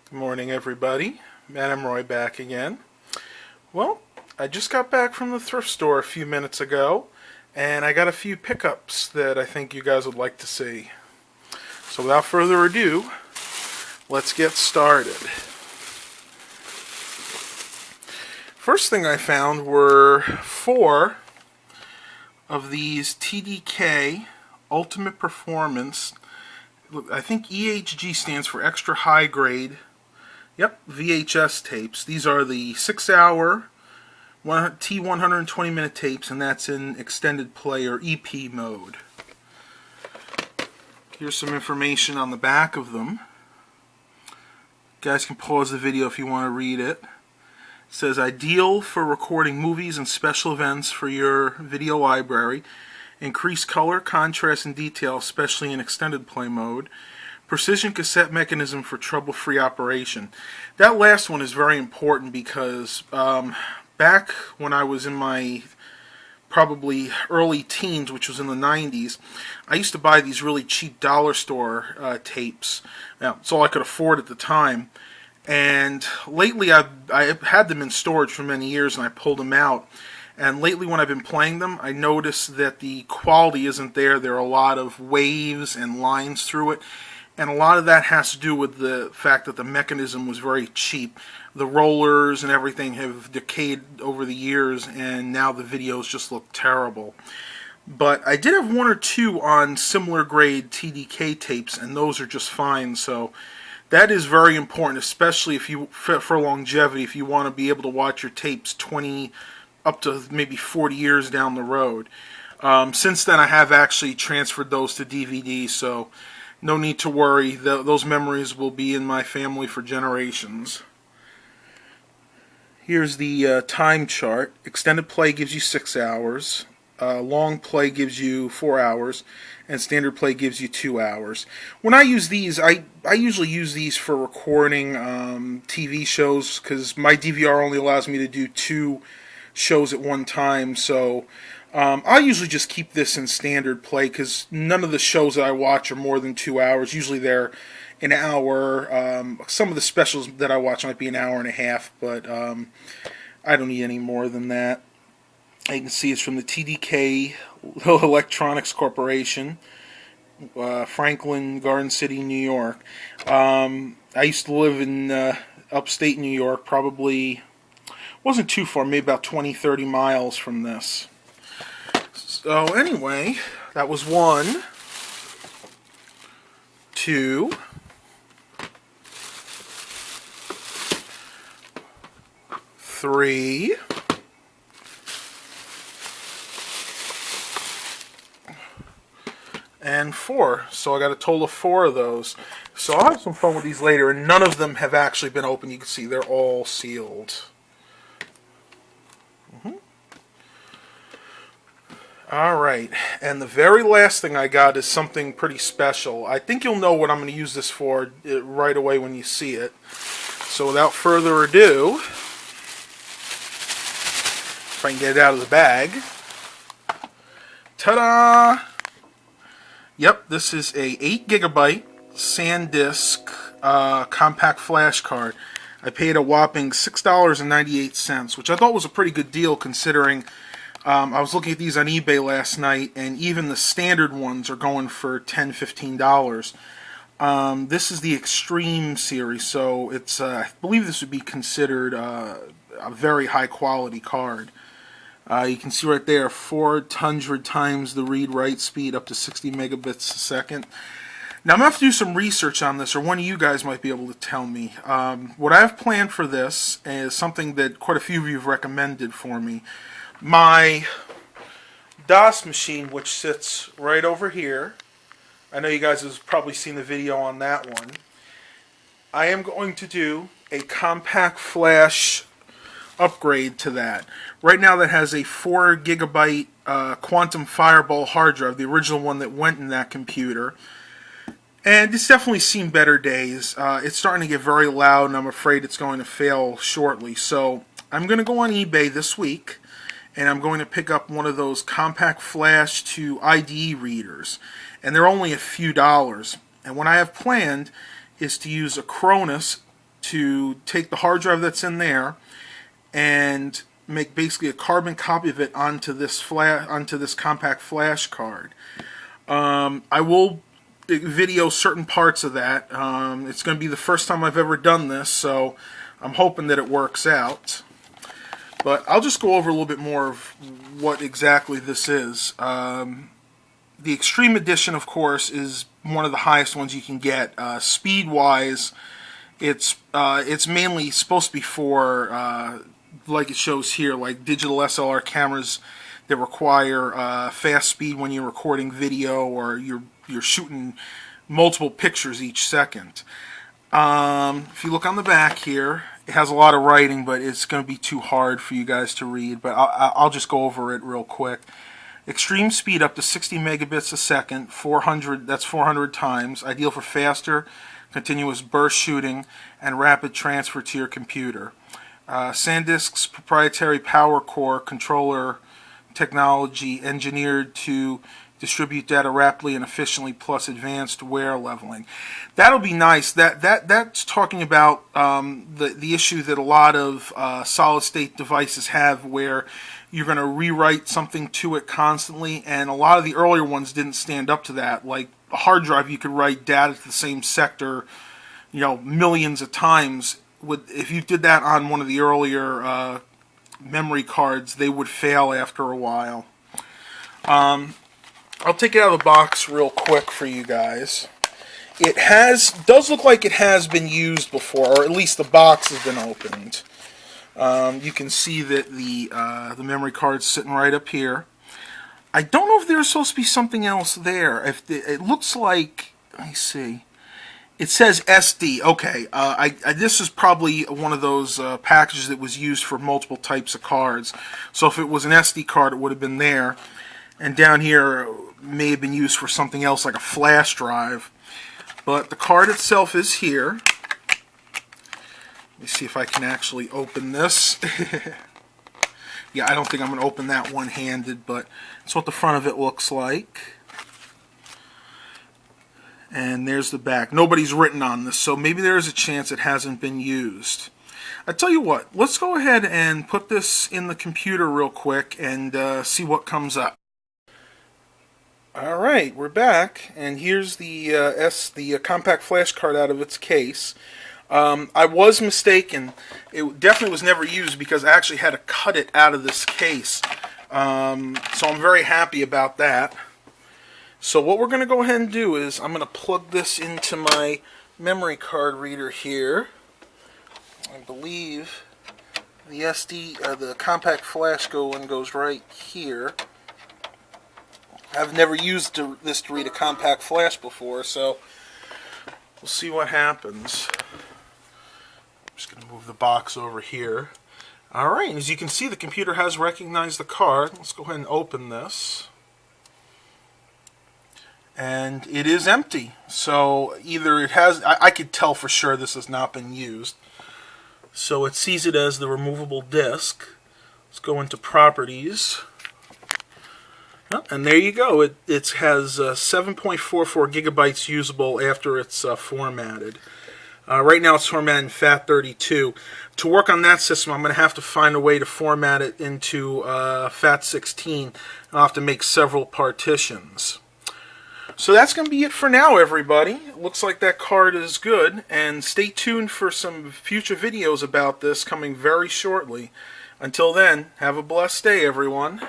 Good morning, everybody. Madam Roy back again. Well, I just got back from the thrift store a few minutes ago, and I got a few pickups that I think you guys would like to see. So without further ado, let's get started. First thing I found were 4 of these TDK Ultimate Performance. I think EHG stands for Extra High Grade. Yep, VHS tapes. These are the 6-hour T120 minute tapes, and that's in extended play or EP mode. Here's some information on the back of them. You guys can pause the video if you want to read it. It says, ideal for recording movies and special events for your video library. Increase color, contrast, and detail, especially in extended play mode. Precision cassette mechanism for trouble-free operation. That last one is very important because back when I was in my probably early teens, which was in the 90s, I used to buy these really cheap dollar store tapes. Now, it's all I could afford at the time. And lately I've had them in storage for many years, and I pulled them out. And lately when I've been playing them, I noticed that the quality isn't there. There are a lot of waves and lines through it. And a lot of that has to do with the fact that the mechanism was very cheap. The rollers and everything have decayed over the years, and now the videos just look terrible. But I did have 1 or 2 on similar grade TDK tapes, and those are just fine. So that is very important, especially if you for longevity, if you want to be able to watch your tapes 20 up to maybe 40 years down the road. Since then, I have actually transferred those to DVD, so no need to worry. Those memories will be in my family for generations. Here's the time chart. Extended play gives you 6 hours. Long play gives you 4 hours. And standard play gives you 2 hours. When I use these, I usually use these for recording TV shows because my DVR only allows me to do 2 shows at one time. So I usually just keep this in standard play because none of the shows that I watch are more than 2 hours. Usually they're an hour. Some of the specials that I watch might be an hour and a half, but I don't need any more than that. You can see it's from the TDK Electronics Corporation, Franklin, Garden City, New York. I used to live in upstate New York, probably wasn't too far, maybe about 20-30 miles from this. So anyway, that was 1, 2, 3, and 4. So I got a total of 4 of those. So I'll have some fun with these later, and none of them have actually been opened. You can see they're all sealed. Alright, and the very last thing I got is something pretty special. I think you'll know what I'm going to use this for right away when you see it. So without further ado, if I can get it out of the bag. Ta-da! Yep, this is a 8GB SanDisk compact flash card. I paid a whopping $6.98, which I thought was a pretty good deal considering I was looking at these on eBay last night, and even the standard ones are going for $10, $15. This is the Extreme series, so it's I believe this would be considered a very high quality card. You can see right there, 400 times the read-write speed, up to 60 megabits a second. Now I'm going to have to do some research on this, or one of you guys might be able to tell me. What I have planned for this is something that quite a few of you have recommended for me. My DOS machine, which sits right over here, I know you guys have probably seen the video on that one. I am going to do a compact flash upgrade to that. Right now that has a 4GB Quantum Fireball hard drive, the original one that went in that computer. And it's definitely seen better days. It's starting to get very loud, and I'm afraid it's going to fail shortly. So I'm going to go on eBay this week, and I'm going to pick up one of those compact flash to IDE readers. And they're only a few dollars. And what I have planned is to use Acronis to take the hard drive that's in there and make basically a carbon copy of it onto this compact flash card. I will video certain parts of that. It's going to be the first time I've ever done this, so I'm hoping that it works out. But I'll just go over a little bit more of what exactly this is. The Extreme Edition, of course, is one of the highest ones you can get. Speed-wise, it's mainly supposed to be for, like it shows here, like digital SLR cameras that require fast speed when you're recording video or you're shooting multiple pictures each second. If you look on the back here, it has a lot of writing, but it's going to be too hard for you guys to read, but I'll just go over it real quick. Extreme speed up to 60 megabits a second, 400, that's 400 times, ideal for faster, continuous burst shooting, and rapid transfer to your computer. SanDisk's proprietary power core controller technology engineered to distribute data rapidly and efficiently, plus advanced wear leveling. That'll be nice. That's talking about the issue that a lot of solid-state devices have, where you're going to rewrite something to it constantly, and a lot of the earlier ones didn't stand up to that. Like a hard drive, you could write data to the same sector, millions of times. If you did that on one of the earlier memory cards, they would fail after a while. I'll take it out of the box real quick for you guys. It does look like it has been used before, or at least the box has been opened. You can see that the memory card's sitting right up here. I don't know if there's supposed to be something else there. It looks like, let me see. It says SD. Okay, this is probably one of those packages that was used for multiple types of cards. So if it was an SD card, it would have been there. And down here may have been used for something else, like a flash drive. But the card itself is here. Let me see if I can actually open this. Yeah, I don't think I'm going to open that one-handed, but that's what the front of it looks like. And there's the back. Nobody's written on this, so maybe there is a chance it hasn't been used. I tell you what, let's go ahead and put this in the computer real quick and see what comes up. Alright, we're back, and here's the compact flash card out of its case. I was mistaken. It definitely was never used because I actually had to cut it out of this case. So I'm very happy about that. So what we're going to go ahead and do is I'm going to plug this into my memory card reader here. I believe the compact flash one goes right here. I've never used this to read a compact flash before, so we'll see what happens. I'm just going to move the box over here. Alright, as you can see, the computer has recognized the card. Let's go ahead and open this. And it is empty. So either it has, I could tell for sure this has not been used. So it sees it as the removable disk. Let's go into Properties. And there you go. It has 7.44 gigabytes usable after it's formatted. Right now it's formatted in FAT32. To work on that system, I'm going to have to find a way to format it into FAT16. I'll have to make several partitions. So that's going to be it for now, everybody. It looks like that card is good. And stay tuned for some future videos about this coming very shortly. Until then, have a blessed day, everyone.